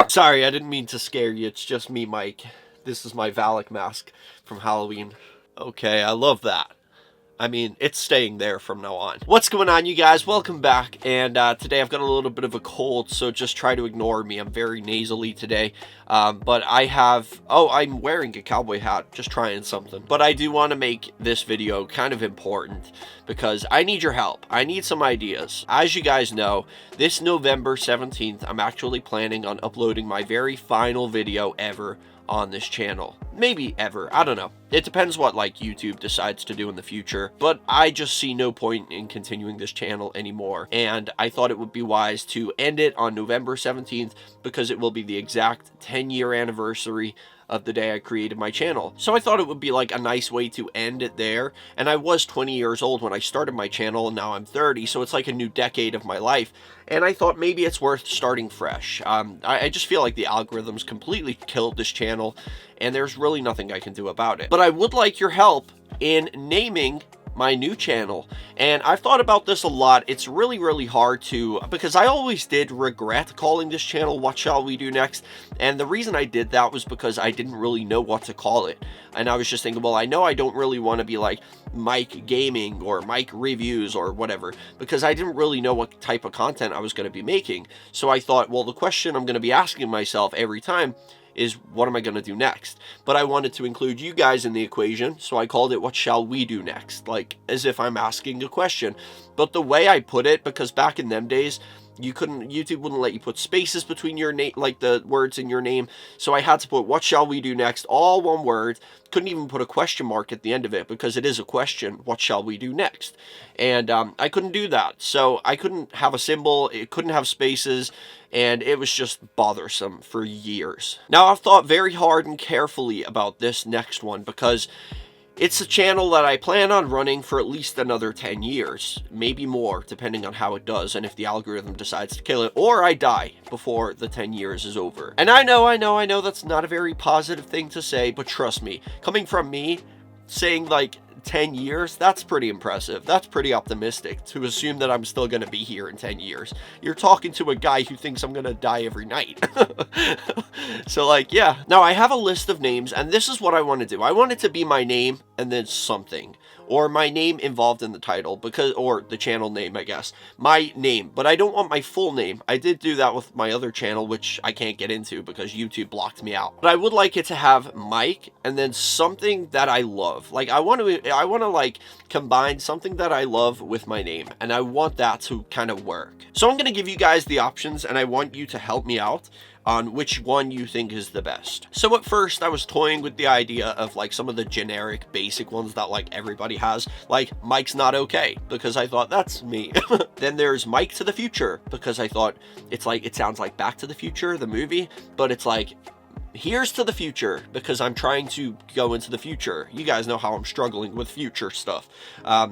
Sorry, I didn't mean to scare you. It's just me, Mike. This is my Valak mask from Halloween. Okay, I love that. I mean, it's staying there from now on. What's going on, you guys? Welcome back. And today I've got a little bit of a cold, so just try to ignore me. I'm very nasally today. But I have... Oh, I'm wearing a cowboy hat. Just trying something. But I do want to make this video kind of important because I need your help. I need some ideas. As you guys know, this November 17th, I'm actually planning on uploading my very final video ever on this channel. Maybe ever, I don't know. It depends what like YouTube decides to do in the future, but I just see no point in continuing this channel anymore, and I thought it would be wise to end it on November 17th because it will be the exact 10-year anniversary of the day I created my channel. So I thought it would be like a nice way to end it there. And I was 20 years old when I started my channel, and now I'm 30, so it's like a new decade of my life. And I thought maybe it's worth starting fresh. I just feel like the algorithms completely killed this channel, and there's really nothing I can do about it. But I would like your help in naming my new channel, and I've thought about this a lot. It's really hard to, because I always did regret calling this channel What Shall We Do Next, and the reason I did that was because I didn't really know what to call it, and I was just thinking, well, I know I don't really want to be like Mike Gaming or Mike Reviews or whatever, because I didn't really know what type of content I was going to be making. So I thought, well, the question I'm going to be asking myself every time is, what am I going to do next? But I wanted to include you guys in the equation, so I called it What Shall We Do Next? Like, as if I'm asking a question. But the way I put it, because back in them days, YouTube wouldn't let you put spaces between your name, like the words in your name, so I had to put What Shall We Do Next, all one word. Couldn't even put a question mark at the end of it, because it is a question, what shall we do next? And I couldn't do that, so I couldn't have a symbol, it couldn't have spaces, and it was just bothersome for years. Now, I've thought very hard and carefully about this next one, because it's a channel that I plan on running for at least another 10 years, maybe more, depending on how it does and if the algorithm decides to kill it, or I die before the 10 years is over. And I know that's not a very positive thing to say, but trust me, coming from me, saying like 10 years, that's pretty impressive. That's pretty optimistic to assume that I'm still going to be here in 10 years. You're talking to a guy who thinks I'm going to die every night. So like, yeah. Now I have a list of names, and this is what I want to do. I want it to be my name and then something, or my name involved in the title, because, or the channel name, I guess. My name, but I don't want my full name. I did do that with my other channel, which I can't get into because YouTube blocked me out. But I would like it to have Mike and then something that I love. Like I want to like combine something that I love with my name, and I want that to kind of work. So I'm going to give you guys the options, and I want you to help me out on which one you think is the best. So at first I was toying with the idea of like some of the generic basic ones that like everybody has, like Mike's Not Okay, because I thought that's me. Then there's Mike to the Future, because I thought it's like, it sounds like Back to the Future, the movie, but it's like, here's to the future, because I'm trying to go into the future. You guys know how I'm struggling with future stuff.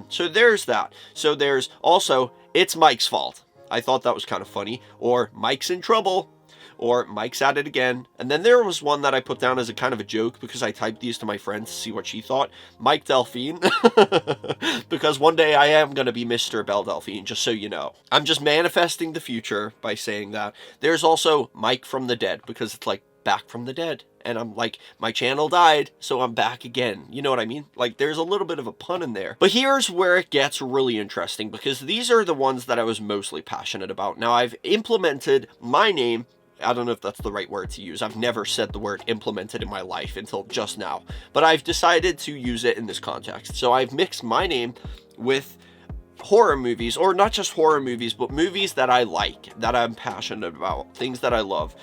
So there's that. So there's also It's Mike's Fault. I thought that was kind of funny. Or Mike's in Trouble. Or Mike's At It Again. And then there was one that I put down as a kind of a joke, because I typed these to my friend to see what she thought. Mike Delphine. Because one day I am going to be Mr. Belle Delphine, just so you know. I'm just manifesting the future by saying that. There's also Mike from the Dead, because it's like back from the dead. And I'm like, my channel died, so I'm back again. You know what I mean? Like, there's a little bit of a pun in there. But here's where it gets really interesting, because these are the ones that I was mostly passionate about. Now, I've implemented my name. I don't know if that's the right word to use. I've never said the word implemented in my life until just now. But I've decided to use it in this context. So I've mixed my name with horror movies, or not just horror movies, but movies that I like, that I'm passionate about, things that I love.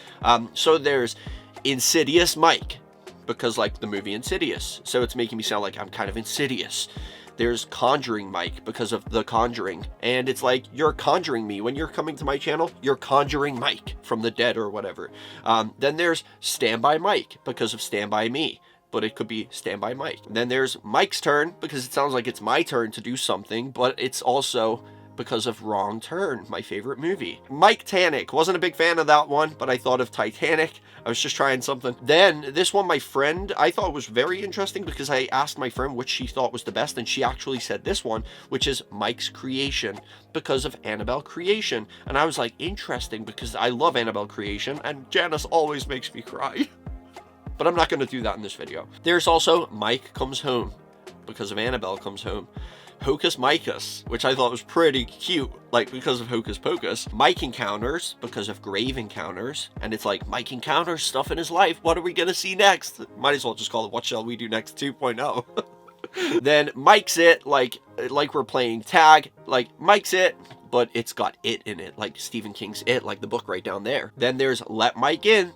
So there's Insidious Mike, because like the movie Insidious. So it's making me sound like I'm kind of insidious. There's Conjuring Mike, because of The Conjuring, and it's like, you're conjuring me. When you're coming to my channel, you're conjuring Mike from the dead or whatever. Then there's Stand By Mike, because of Stand By Me, but it could be Stand By Mike. Then there's Mike's Turn, because it sounds like it's my turn to do something, but it's also because of Wrong Turn, my favorite movie. Mike Tannick, wasn't a big fan of that one, but I thought of Titanic. I was just trying something. Then this one, my friend, I thought was very interesting because I asked my friend which she thought was the best, and she actually said this one, which is Mike's Creation, because of Annabelle Creation. And I was like, interesting, because I love Annabelle Creation, and Janice always makes me cry. But I'm not going to do that in this video. There's also Mike Comes Home, because of Annabelle Comes Home. Hocus Micus, which I thought was pretty cute, like because of Hocus Pocus. Mike Encounters, because of Grave Encounters. And it's like, Mike encounters stuff in his life. What are we gonna see next? Might as well just call it What Shall We Do Next 2.0. Then Mike's It, like we're playing tag. Like, Mike's It, but it's got it in it, like Stephen King's It, like the book right down there. Then there's Let Mike In,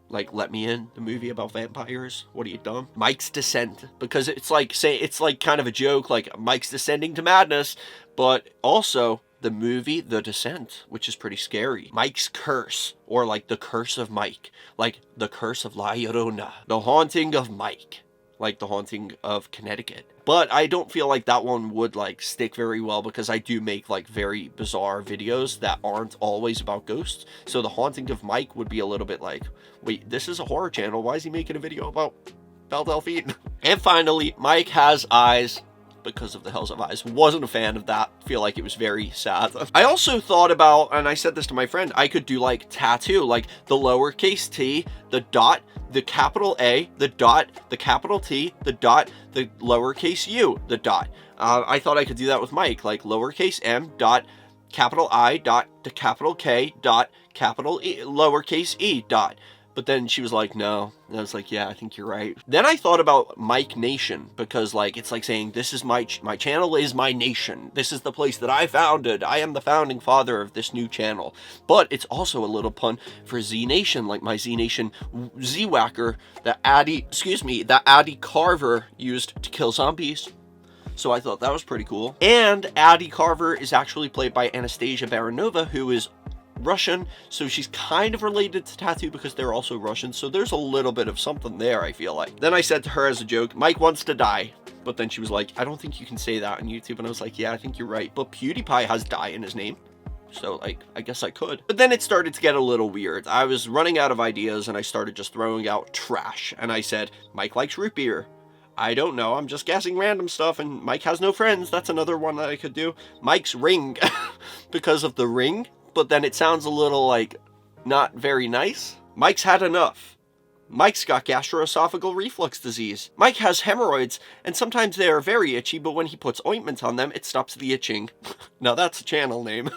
like Let Me In, the movie about vampires. What are you, dumb? Mike's Descent, because it's like kind of a joke, like Mike's descending to madness, but also the movie The Descent, which is pretty scary. Mike's Curse, or like The Curse of Mike, like The Curse of La Llorona, The Haunting of Mike, like The Haunting of Connecticut. But I don't feel like that one would like stick very well because I do make like very bizarre videos that aren't always about ghosts. So The Haunting of Mike would be a little bit like, wait, this is a horror channel. Why is he making a video about Belle Delphine? And finally, Mike Has Eyes, because of The Hills Have Eyes. Wasn't a fan of that. Feel like it was very sad. I also thought about, and I said this to my friend, I could do like tattoo, like the lowercase t, the dot, the capital A, the dot, the capital T, the dot, the lowercase u, the dot. I thought I could do that with Mike, like lowercase m dot, capital I dot, to capital K dot, capital E, lowercase e dot. But then she was like, no. And I was like, yeah, I think you're right. Then I thought about Mike Nation, because like, it's like saying, this is my channel is my nation. This is the place that I founded. I am the founding father of this new channel. But it's also a little pun for Z Nation, like my Z Nation Z-Whacker that Addie Carver used to kill zombies. So I thought that was pretty cool. And Addie Carver is actually played by Anastasia Baranova, who is Russian, so she's kind of related to Tattoo because they're also Russian, so there's a little bit of something there, I feel like. Then I said to her as a joke, Mike wants to die, but then she was like, I don't think you can say that on YouTube, and I was like, yeah, I think you're right, but PewDiePie has die in his name, so like, I guess I could. But then it started to get a little weird. I was running out of ideas, and I started just throwing out trash, and I said, Mike likes root beer. I don't know, I'm just guessing random stuff, and Mike has no friends. That's another one that I could do. Mike's Ring, because of the ring. But then it sounds a little like not very nice. Mike's had enough. Mike's got gastroesophageal reflux disease. Mike has hemorrhoids, and sometimes they are very itchy, but when he puts ointment on them, it stops the itching. Now that's a channel name.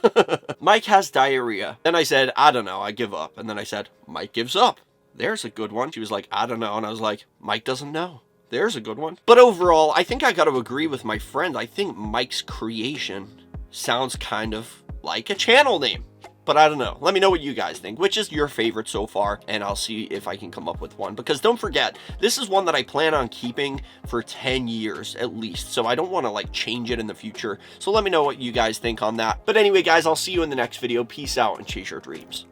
Mike has diarrhea. Then I said, I don't know, I give up. And then I said, Mike gives up. There's a good one. She was like, I don't know. And I was like, Mike doesn't know. There's a good one. But overall, I think I got to agree with my friend. I think Mike's Creation sounds kind of like a channel name. But I don't know. Let me know what you guys think. Which is your favorite so far? And I'll see if I can come up with one. Because don't forget, this is one that I plan on keeping for 10 years at least. So I don't want to like change it in the future. So let me know what you guys think on that. But anyway, guys, I'll see you in the next video. Peace out and chase your dreams.